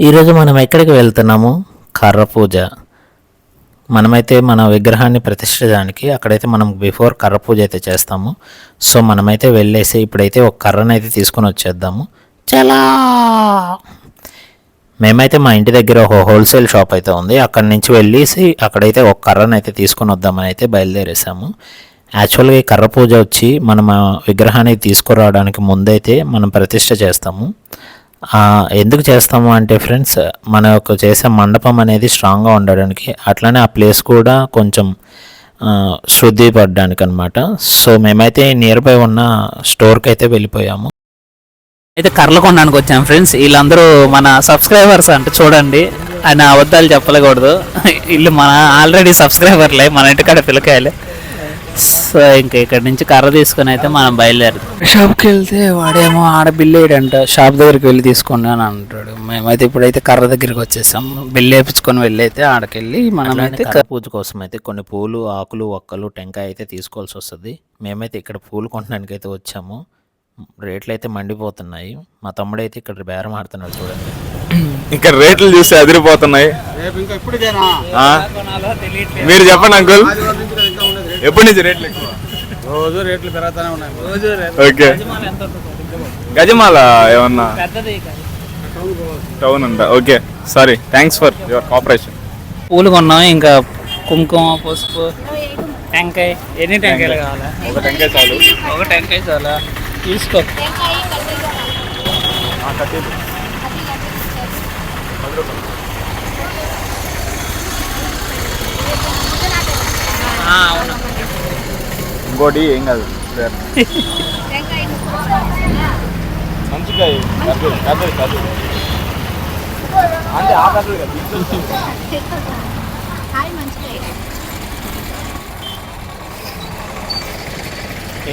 ఈరోజు మనం ఎక్కడికి వెళ్తున్నాము? కర్ర పూజ. మనమైతే మన విగ్రహాన్ని ప్రతిష్ఠించడానికి అక్కడైతే మనం బిఫోర్ కర్ర పూజ అయితే చేస్తాము. సో మనమైతే వెళ్ళేసి ఇప్పుడైతే ఒక కర్రను అయితే తీసుకొని వచ్చేద్దాము. చాలా మేమైతే మా ఇంటి దగ్గర ఒక హోల్సేల్ షాప్ అయితే ఉంది, అక్కడి నుంచి వెళ్ళేసి అక్కడైతే ఒక కర్రను అయితే తీసుకొని వద్దామని అయితే బయలుదేరేసాము. యాక్చువల్గా ఈ కర్ర పూజ వచ్చి మనం విగ్రహాన్ని తీసుకురావడానికి ముందైతే మనం ప్రతిష్ఠ చేస్తాము. ఎందుకు చేస్తాము అంటే ఫ్రెండ్స్, మన యొక్క చేసే మండపం అనేది స్ట్రాంగ్గా ఉండడానికి, అట్లనే ఆ ప్లేస్ కూడా కొంచెం శుద్ధి పడడానికి అనమాట. సో మేమైతే నియర్ బై ఉన్న స్టోర్కి అయితే వెళ్ళిపోయాము. అయితే కర్రలు కొనడానికి వచ్చాం ఫ్రెండ్స్. వీళ్ళందరూ మన సబ్స్క్రైబర్స్ అంటే చూడండి, ఆయన అబద్ధాలు చెప్పలేకూడదు. వీళ్ళు మన ఆల్రెడీ సబ్స్క్రైబర్లే, మన ఇంటికాడ పిల్లకాయలే. సో ఇంకా ఇక్కడ నుంచి కర్ర తీసుకొని అయితే మనం బయలుదేరుతాం. షాప్కి వెళ్తే వాడేమో ఆడ బిల్లు వేయడంట, షాప్ దగ్గరికి వెళ్ళి తీసుకోండి అని అంటాడు. మేమైతే ఇప్పుడైతే కర్ర దగ్గరికి వచ్చేసాం. బిల్లు వేయించుకొని వెళ్ళి అయితే ఆడకెళ్ళి మనం అయితే కర్ర పూజ కోసం అయితే కొన్ని పూలు, ఆకులు, ఒక్కలు, టెంకాయ అయితే తీసుకోవాల్సి వస్తుంది. మేమైతే ఇక్కడ పూలు కొనడానికి అయితే వచ్చాము. రేట్లు అయితే మండిపోతున్నాయి. మా తమ్ముడు అయితే ఇక్కడ బేరం ఆడుతున్నాడు చూడండి. ఇక్కడ రేట్లు చూస్తే అదిరిపోతున్నాయి. మీరు చెప్పండి అంకుల్, ఎప్పటి నుంచి రేట్లు ఎక్కువ? రోజు రేట్లు పెరుగుతూనే ఉన్నాయి. ఓకే, గజమాల ఏమన్నా టౌన్ అంట. Okay, sorry, thanks for your cooperation. పూలు కొన్నాం, ఇంకా కుంకుమ, పసుపు, టెంకాయ. ఎన్ని టెంకాయలు కావాలా? ఒక టెంకాయ చాలు. ఒక టెంకాయ చాలా తీసుకో. అవును, ఇంకోటి ఏం కాదు, మంచికాయ అంటే ఆ కథలు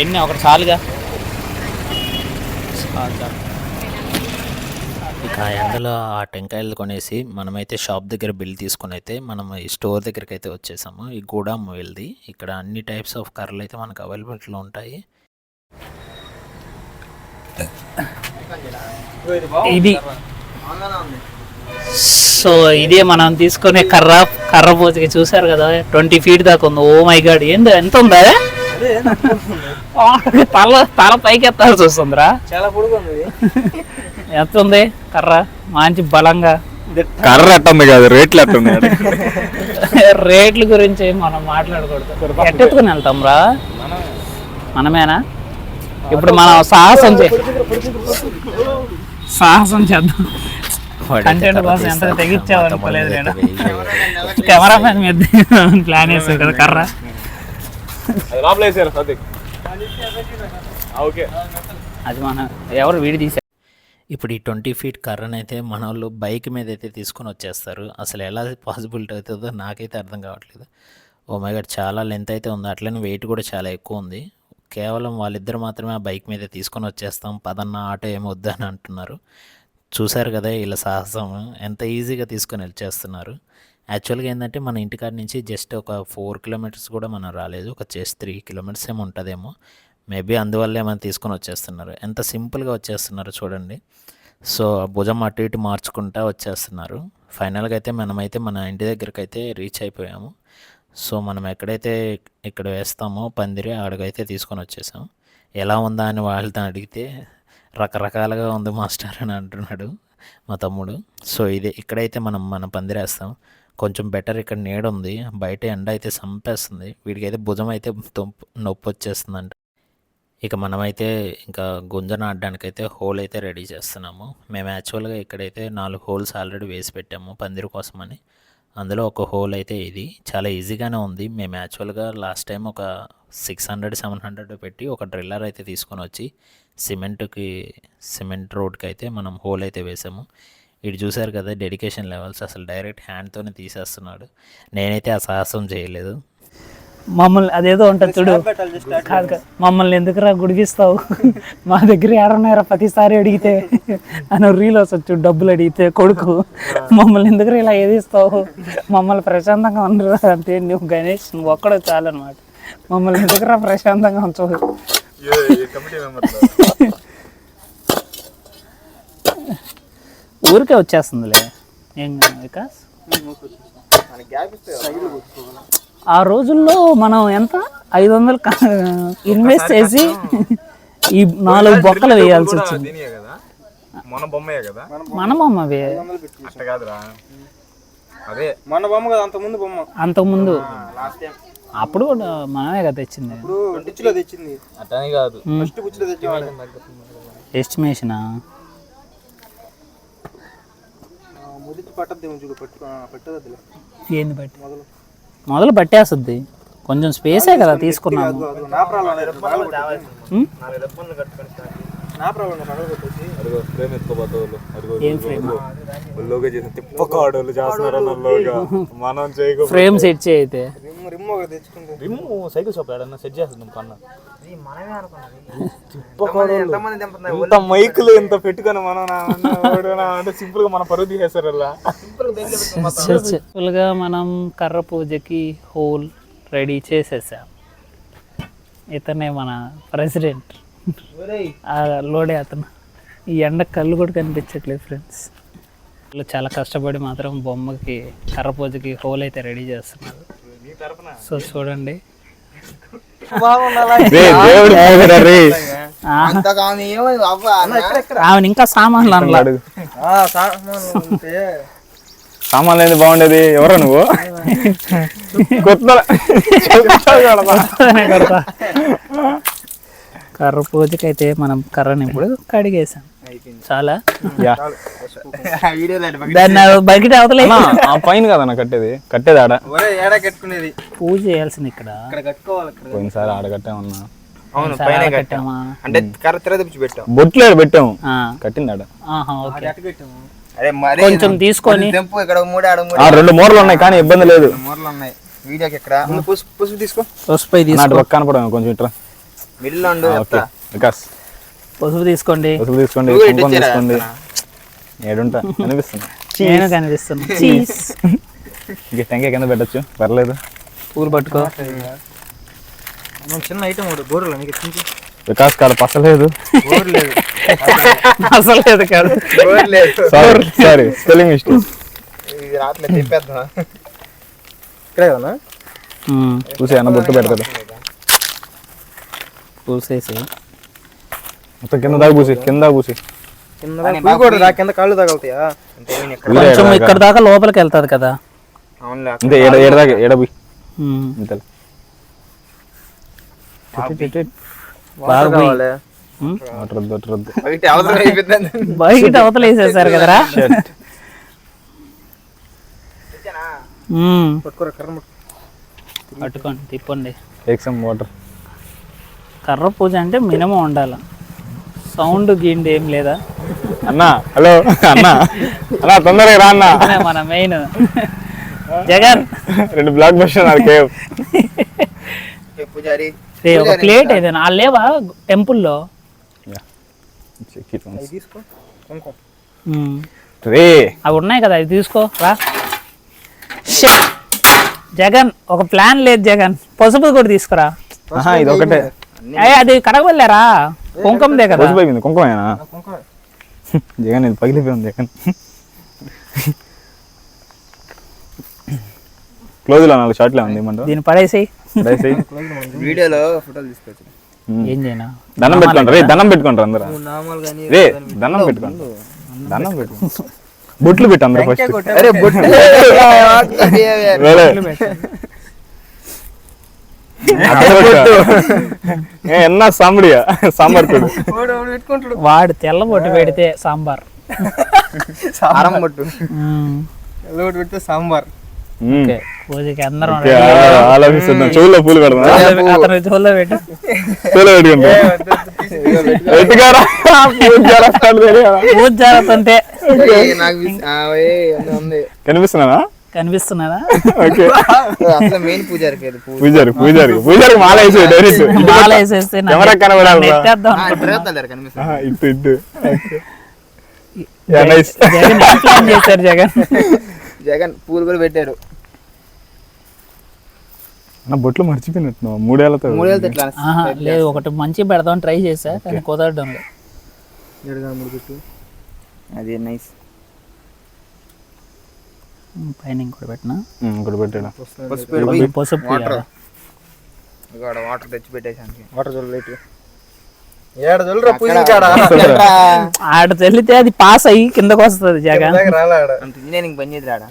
ఎన్ని ఒకటి చాలుగా. ఇక ఎండలో ఆ టెంకాయలు కొనేసి మనమైతే షాప్ దగ్గర బిల్ తీసుకుని అయితే మనం ఈ స్టోర్ దగ్గరికి అయితే వచ్చేసాము. ఈ గూడాం వెళ్ళి ఇక్కడ అన్ని టైప్స్ ఆఫ్ కర్రలు అయితే మనకు అవైలబిలిటీలో ఉంటాయి. ఇది సో ఇదే మనం తీసుకునే కర్ర పూజకి. చూసారు కదా, 20 feet దాకా ఉంది. ఓ మై గాడ్, ఏంది ఎంత ఉందా? తల పైకి ఎత్తాల్సి వస్తుందిరా, చాలా పొడుగు ఉంది. ఎంత ఉంది కర్ర? మంచి బలంగా. కర్ర ఎట్టుంది కాదు, రేట్లు ఎట్టున్నాయి. రేట్ల గురించి మనం మాట్లాడకూడదు. ఎట్టెత్తుకుని వెళ్తాం రా, మనమేనా? ఇప్పుడు మనం సాహసం చేద్దాం. కంటెంట్ కోసం ఎంత తెగించావు అనుకోలేదు నేను. కెమెరామెన్ మీద ప్లాన్ వేసావు కదా కర్ర. అది మనం ఎవరు వీడి తీసారు. ఇప్పుడు ఈ 20 feet కర్రనైతే మన వాళ్ళు బైక్ మీద అయితే తీసుకొని వచ్చేస్తారు. అసలు ఎలా పాసిబిలిటీ అవుతుందో నాకైతే అర్థం కావట్లేదు. ఓ మై గాడ్, చాలా లెంత్ అయితే ఉంది, అట్లనే వెయిట్ కూడా చాలా ఎక్కువ ఉంది. కేవలం వాళ్ళిద్దరు మాత్రమే ఆ బైక్ మీద తీసుకొని వచ్చేస్తాం, పదన్న ఆటో ఏమి వద్దని అంటున్నారు. చూశారు కదా ఇలా సాహసం ఎంత ఈజీగా తీసుకొని వచ్చేస్తున్నారు. యాక్చువల్గా ఏంటంటే మన ఇంటికాడ నుంచి జస్ట్ ఒక 4 kilometers కూడా మనం రాలేదు, ఒక జస్ట్ 3 kilometers ఏమో ఉంటుందేమో. మేబీ అందువల్లే మనం తీసుకొని వచ్చేస్తున్నారు. ఎంత సింపుల్గా వచ్చేస్తున్నారు చూడండి. సో భుజం అటు ఇటు మార్చుకుంటా వచ్చేస్తున్నారు. ఫైనల్గా అయితే మనమైతే మన ఇంటి దగ్గరికి అయితే రీచ్ అయిపోయాము. సో మనం ఎక్కడైతే ఇక్కడ వేస్తామో పందిరి, ఆడకైతే తీసుకొని వచ్చేసాం. ఎలా ఉందా అని వాళ్ళతో అడిగితే రకరకాలుగా ఉంది మాస్టర్ అని అంటున్నాడు మా తమ్ముడు. సో ఇక్కడైతే మన పందిరేస్తాం. కొంచెం బెటర్, ఇక్కడ నీడ ఉంది, బయట ఎండ అయితే చంపేస్తుంది. వీడికైతే భుజం అయితే నొప్పి వచ్చేస్తుందంట. ఇక మనమైతే ఇంకా గుంజ నాటడానికైతే హోల్ అయితే రెడీ చేస్తున్నాము. మేము యాక్చువల్గా ఇక్కడైతే 4 holes ఆల్రెడీ వేసి పెట్టాము పందిరి కోసమని. అందులో ఒక హోల్ అయితే ఇది చాలా ఈజీగానే ఉంది. మేము యాక్చువల్గా లాస్ట్ టైం ఒక 600-700 పెట్టి ఒక డ్రిల్లర్ అయితే తీసుకొని వచ్చి సిమెంట్ రోడ్కి అయితే మనం హోల్ అయితే వేసాము. ఇటు చూసారు కదా డెడికేషన్ లెవెల్స్, అసలు డైరెక్ట్ హ్యాండ్తోనే తీసేస్తున్నాడు. నేనైతే ఆ సాహసం చేయలేదు. మమ్మల్ని అదేదో ఉంటుంది చూడు, కాదు మమ్మల్ని ఎందుకురా గుడిగిస్తావు, మా దగ్గర ఏడన్నారా ప్రతిసారి అడిగితే అని రీల్ వస్తుంది చూడు, డబ్బులు అడిగితే కొడుకు, మమ్మల్ని ఎందుకురా ఇలా ఏదిస్తావు, మమ్మల్ని ప్రశాంతంగా ఉండరు అంటే నువ్వు గణేష్ నువ్వు ఒక్కడో చాలన్నమాట. మమ్మల్ని ఎందుకురా ప్రశాంతంగా ఉంచవు. ఊరికే వచ్చేస్తుందిలే ఏం కాదు వికాస్. ఆ రోజుల్లో మనం ఎంత 500 ఇన్వెస్ట్ చేసి ఈ 4 బొక్కలు వేయాల్సి వచ్చింది. మన బొమ్మయే కదా, మన బొమ్మవే అట్ట కాదురా, అదే మన బొమ్మ కదా, అంత ముందు బొమ్మ. అంతకుముందు అప్పుడు కూడా మనమే కదా తెచ్చింది. ఇప్పుడు డిచ్లో తెచ్చింది అట్టనే కాదు. ఫస్ట్ బుచ్చిలో తెచ్చేవాడు. ఎస్టిమేషనా ముదిచ్చి పట్టద్దేమో చూడు, పట్టదద్దులే. ఏంది బట్టి మొదలు పట్టేస్తుంది. కొంచెం స్పేసే కదా తీసుకున్నాము. నా ప్రాబ్లం నా ప్రాబ్లం పగలగొట్టేసి అదిగో ఫ్రేమ్ ఎత్తుకోబోతావు, అదిగో ఏం ఫ్రేమ్? లోగా చేసి తిప్పకాడోళ్ళు చేస్తున్నారు అన్నలోగా. మనం చేయకు ఫ్రేమ్ సెట్ చేయతే రిమ్ ఒకటి తెచ్చుకుంటే రిమ్ము సైకిల్ షాప్ ఏడన్నా సెట్ చేస్తుంది పన్న. ఇంత మైకులు ఇంత పెట్టుకొని మనం అంటే సింపుల్ గా మన పరుగు తీసేస్తారు అలా. సింపుల్గా మనం కర్ర పూజకి హోల్ రెడీ చేసేసాం. ఇతనే మన ప్రెసిడెంట్, ఆ లోడే అతను. ఈ ఎండ కళ్ళు కూడా కనిపించట్లేదు ఫ్రెండ్స్. వీళ్ళు చాలా కష్టపడి మాత్రం బొమ్మకి కర్ర పూజకి హోల్ అయితే రెడీ చేస్తున్నారు. సో చూడండి, ఆమె ఇంకా సామాన్లు అన్నాడు. సామాన్లు ఏంది బాగుండేది? ఎవరా నువ్వు? కర్ర పూజకి అయితే మనం కర్రని ఇప్పుడు కడిగేసాం. చాలా దాన్ని బకెట్ అవతలే పైన కదన్నా కట్టేది ఆడ ఏడా కట్టుకునేది. పూజ చేయాల్సింది ఇక్కడ కట్టుకోవాలి. పోయినసారి ఆడ కట్టామన్నా. అవును, చాలా పైన కట్టామా? అంటే కర్ర తెర తెచ్చి పెట్టాం. బొట్లు ఆడ పెట్టాము, ఆ, కట్టింది ఆడ. ఆహా, ఓకే. అదే మరి కొంచెం తీసుకొని తెంపు, ఇక్కడ 3 ఆడ 3 2 మూరలు ఉన్నాయి కానీ ఇబ్బంది లేదు. మూరలు ఉన్నాయి. వీడియోకి ఇక్కడ పుసుపు తీసుకో. పసుపు నాటి తీసుకో, పక్క కనపడము కొంచెం ఇట్లా. మిడిల్ ఉండు. వికాస్ పసుపు తీసుకోండి. పసుపు తీసుకోండి, కుంకుమ తీసుకోండి. ఏడుంటా కనిపిస్తుంది, నేను కనిపిస్తున్నా. చీజ్ ఇంకా టెంకాయ కింద పెట్టచ్చు, పర్లేదు. పూలు పట్టుకో. చిన్న ఐటమ్ ఒకటి బోర్లు నీకు చిన్న వికాస్ కాడ పసలేదు. బోర్ లేదు. అసలు లేదు కాదు. బోర్ లేదు. Sorry spelling mistake. ఇది రాట్లేదు, చెప్పేద్దాం. ఇక్కడే కదా చూసి అన్న బొట్టు పెడతాడు. పూసేసి మొత్తం కింద దాకా పూసి, కింద పూసి. కింద కూడా రా, కింద కాళ్ళు తగలుతాయా? కొంచెం ఇక్కడ దాకా లోపలికి వెళ్తాది కదా. అవునులే. అంతే, ఏడ దాకా ఏడబోయి అంతే. బాగా పోయి. బయట అవతల వేసేసారు కదరా. పట్టుకోండి, తిప్పండి. వాటర్. కర్ర పూజ అంటే మినిమం ఉండాలి. సౌండ్ గీండి ఏం లేదా? అన్నా హలో అన్నా, అన్నా తొందరగా రా అన్న. మన main Jagan 2 block buster cave. పూజారి ఒక ప్లేట్ ఏదైనా లేవా టెంపుల్లో? తీసుకో. రే అవి ఉన్నాయి కదా, అవి తీసుకో రా. జగన్ ఒక ప్లాన్ లేదు జగన్. పసుపు కూడా తీసుకురా. ఇది ఒకటే. అది కడగలేరా? కుంకుమదే కదా. కుంకుమేనా? జగన్ ఇది పగిలిపోయింది జగన్. క్లోజ్ లో 4 షార్ట్లే ఉంది. దీన్ని పడేసి వీడియోలో ఫోటోలు తీసుకోవచ్చు. ఏం చేయనా? దండం పెట్టుకోండి రే, దండం పెట్టుకోండి అందరూ. నామాలు కానీ రే దండం పెట్టుకోండి, దండం పెట్టుకోండి. బొట్లు పెట్టు అందరూ ఫస్ట్. అరే బొట్టు ఎన్నా సాంబడియా సాంబార్ కొడు. పెట్టుకుంటాడు వాడు తెల్ల బొట్టు పెడితే సాంబార్, సారం బొట్టు తెల్ల బొట్టు పెడితే సాంబార్. పూజకి అందరం ఆలోచిస్తున్నాం. చెవుల్లో పూలు పెడదాం. అతను చెవుల్లో పెట్టు. చెవులో పెట్టుకుంటా. పూజ జరుగుతుంటే కనిపిస్తున్నానా? కనిపిస్తున్నారా? అసలు మెయిన్ పూజారి పేరు పూజారి పూజారి పూజారి మాల వేసి డైరెక్ట్ మాల వేసేస్తే కెమెరా కనబడాలి. ఇటు ఇటు జగన్ చేశారు. జగన్ జగన్ పూలు కూడా పెట్టారు. నా బొట్లు మర్చిపోయినట్టు 3 ఏళ్ళతో. 3 ఏళ్ళతో ఎట్లా? లేదు, ఒకటి మంచి పెడదాం ట్రై చేశా కానీ కుదరడం లేదు. అది నైస్. పైన ఇంకోటి పెట్టినా ఇంకోటి పెట్టాడు. పసుపు వాటర్ ఇక్కడ వాటర్ తెచ్చి పెట్టేసానికి వాటర్ చల్లలేటు ఏడ చల్లరా పూజ కాడ ఆడ చల్లితే అది పాస్ అయ్యి కిందకు వస్తుంది జగన్. అంత ఇంజనీరింగ్ పని చేసి రాడా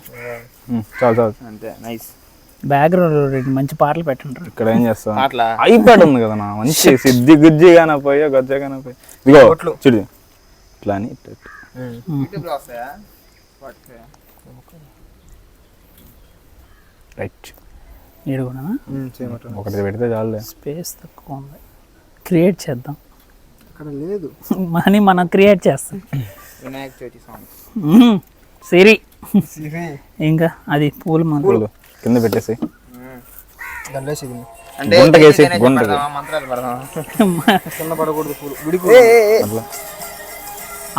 చాలు చాలు. అంతే నైస్. బ్యాక్గ్రౌండ్ రెండు మంచి పాటలు పెట్టండి. ఇక్కడ ఏం చేస్తాం, అట్లా ఐప్యాడ్ ఉంది కదా నా, మంచి సిద్ధి గుజ్జిగానే పోయో గజ్జగానే పోయి ఇదిగో చూడు ఇట్లా అని యూట్యూబ్లో వస్తాయా రైట్. ఈడు కూడా ఒకటి పెడితే చాలులే. స్పేస్ తక్కువ ఉంది, క్రియేట్ చేద్దాం. అక్కడ లేదు మనీ మనం క్రియేట్ చేస్తాం. వినాయక చవితి సాంగ్స్ సిరి ఇంకా అది పూలు పూలు కింద పెట్టేసి అంటే గుంటకేసి గుంట మంత్రాలు పడదాం కింద పడకూడదు పూలు గుడికి అట్లా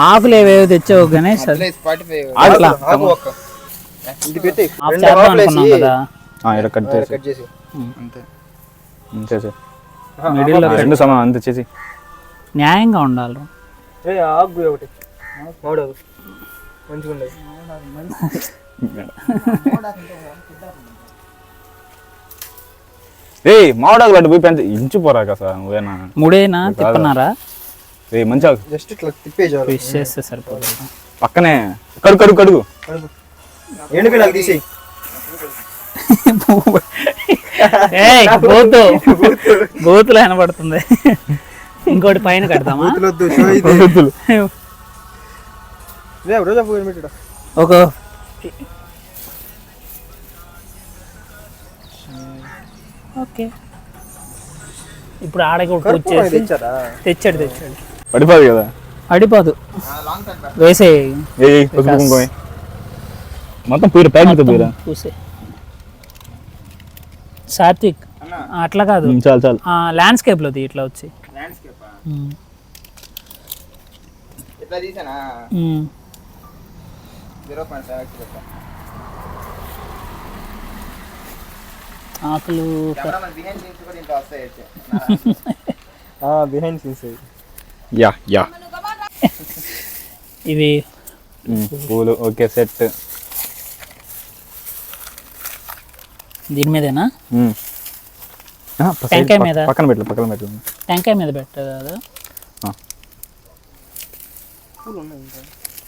ఆకులు ఏవేవో తెచ్చావు గణేష్. అది స్పాటిఫై అట్లా ఇది పెట్టి ఆఫ్ చేద్దాం అనుకున్నాం కదా. ఇక్కడ కట్ చేసి కట్ చేసి అంతే చేసి మిడిల్లో రెండు సమానం అంతే చేసి న్యాయంగా ఉండాలి. ఆగు ఒకటి మామిడాకు మంచిగా ఉండదు. రే మామిడాకు లడ్డు పోయి పెంచ ఇంచు పోరాక సార్ నువ్వేనా ముడేనా తిప్పన్నారా? రే మంచిగా జస్ట్ ఇట్లా తిప్పేసారు ఫిష్ చేస్తే సరిపోతుంది. పక్కనే కడుగు కడుగు కడుగు ఎండుపిల్లలు తీసేయి. బూతులు వినబడుతుంది. ఇంకోటి పైన కడతామా? ఒక ఓకే ఇప్పుడు ఆడకి పూజ చేసి తెచ్చాడు పడిపోదు కదా, అడిపోదు వేసే పసుపు కుంకుమ మొత్తం పూర ప్యాకెట్ పూరా పూసే. సాత్విక్ అట్లా కాదు, చాలు చాలు. ల్యాండ్స్కేప్ లోది ఇట్లా వచ్చి ఇట్లా తీసానా 0.5 ఆకులు బిహైండ్ సీన్స్ యా యా ఇవి పూలు ఓకే సెట్. దీని మీదేనా? టెంకాయ మీద పక్కన పెట్టు పక్కన పెట్టు. టెంకాయ మీద పెట్టదు కదా,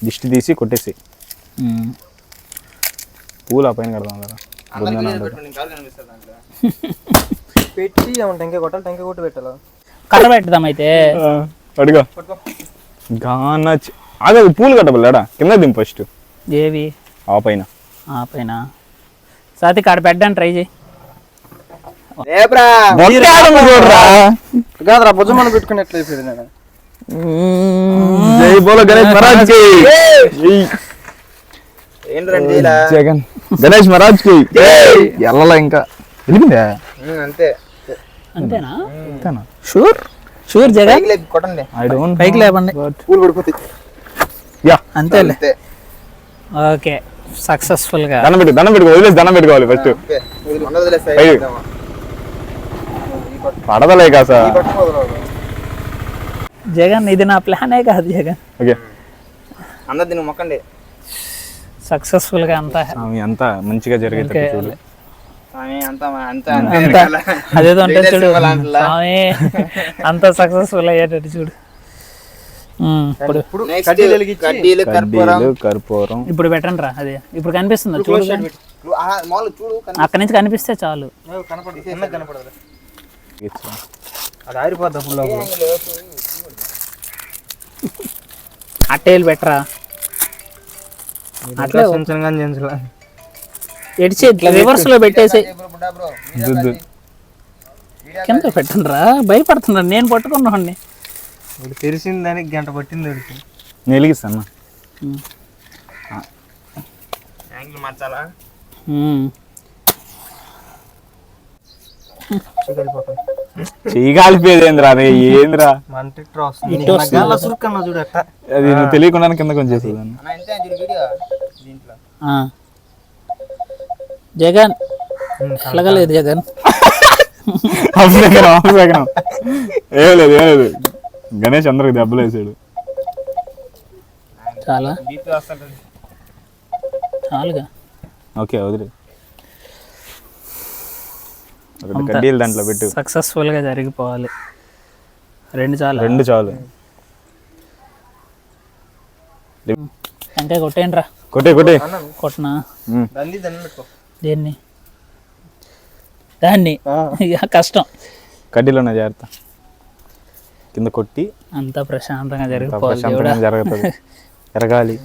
దిష్టి తీసి కొట్టేసి పూలు ఆ పైన కడదాం కదా. పెట్టి టెంకాయ కొట్టాలి, టెంకాయ కొట్టి పెట్టాలా? కట్ట పెడదాం అయితే. అడుగా గాన అదే పూలు కట్టబల్లాడా కింద దింపు ఫస్ట్. ఏవి ఆ పైన పైన సాతి కాడ పెట్టడానికి ట్రై చేయి. కాదురా భుజమని పెట్టుకుని ఎట్లా అయిపోయింది నేను. జై బోలో గణేష్ మహారాజ్ కి. ఏంటండి జగన్ గణేష్ మహారాజ్ కి ఎల్లలా ఇంకా వెళ్ళిందా? అంతే అంతేనా? అంతేనా? షూర్ షూర్ జగన్ కొట్టండి. ఐ డోంట్ పైకి లేవండి. పూలు పడిపోతాయి. యా అంతేలే. ఓకే సక్సెస్ఫుల్ గా దండం పెట్టుకో వదిలేసి దండం పెట్టుకోవాలి ఫస్ట్. పడదలే కాసా జగన్, ఇది నా ప్లానే కాదు జగన్. ఓకే అందరు దీన్ని మొక్కండి. సక్సెస్ఫుల్ గా అంతా అంతా మంచిగా జరిగేది చూడు. అదేదో అంటే చూడు స్వామి, అంత సక్సెస్ఫుల్ అయ్యేటట్టు చూడు. కర్పూరం ఇప్పుడు పెట్టండి రా. అదే ఇప్పుడు కనిపిస్తుంది చూడు, అక్కడి నుంచి కనిపిస్తే చాలు. అట్టేలు పెట్టరా అట్లా ఎడిచి రివర్స్ లో పెట్టేసి కింద పెట్టండి రా. భయపడుతున్నాను నేను పట్టుకున్నాండి. తెలిసిన దానికి గంట పట్టింది. వెలిగిస్తాను మార్చాలా? చెయ్యి కాలిపోయేది ఏంద్రా అదే ఏంద్రా అది నువ్వు తెలియకుండా కింద కొంచెం చేసేదాన్ని. జగన్ అలగలేదు జగన్. ఏం లేదు గణేష్ అందరికి దెబ్బలు వేసాడు. చాలా చాలుగా ఓకే వదిలి కడ్డీలు దాంట్లో పెట్టు. సక్సెస్ఫుల్గా జరిగిపోవాలి. 2 చాలు. 2 చాలు. ఇంకా కొట్టేయండి రా. కొట్టే కొట్టనా దాన్ని పెట్టుకో. దేన్ని దాన్ని ఇక కష్టం. కడ్డీలో జాగ్రత్త కింద కొట్టి అంతా ప్రశాంతంగా జరిగిపోవాలి. ప్రశాంతంగా జరుగుతుంది. ఎరగాలి.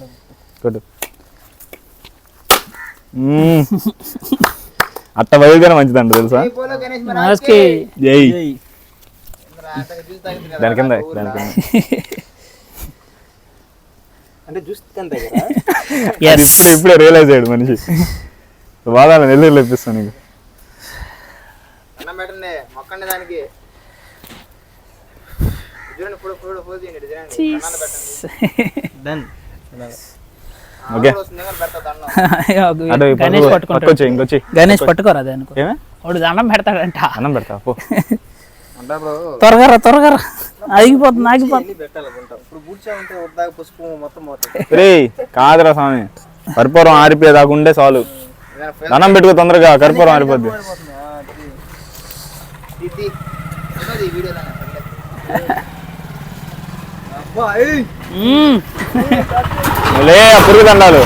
కొట్టు. అట్ట బయలుదేరి మంచిదంట తెలుసా. మాస్కి జై దాని కింద అంటే చూస్తే ఇప్పుడే రియలైజ్ అయ్యాడు మనిషి. బాధాలు నెల్లూరు లేపిస్తాను నీకు. అన్నం పెట్టండి మొక్కండి దానికి. చూడండి ఇప్పుడు డన్. ఓకే గణేష్ పట్టుకుంటాడు. ఇంకొచ్చి గణేష్ పట్టుకోరా దానికి. వాడు దండం పెడతాడంట. అన్నం పెడతా పో. అంటే ఇప్పుడు త్వరగా రా. ఆగిపోతుంది. పెట్టాలనుకుంటా. ఇప్పుడు బూడ్చా ఉంటే ఉద్దాక పసుపు మొత్తం పోతుంది. రే కాదురా స్వామి, కర్పూరం ఆరిపోయేదాకా ఉండే చాలు. అన్నం పెట్టుకో తొందరగా, కర్పూరం ఆరిపోద్ది. పురుగు దండాలు.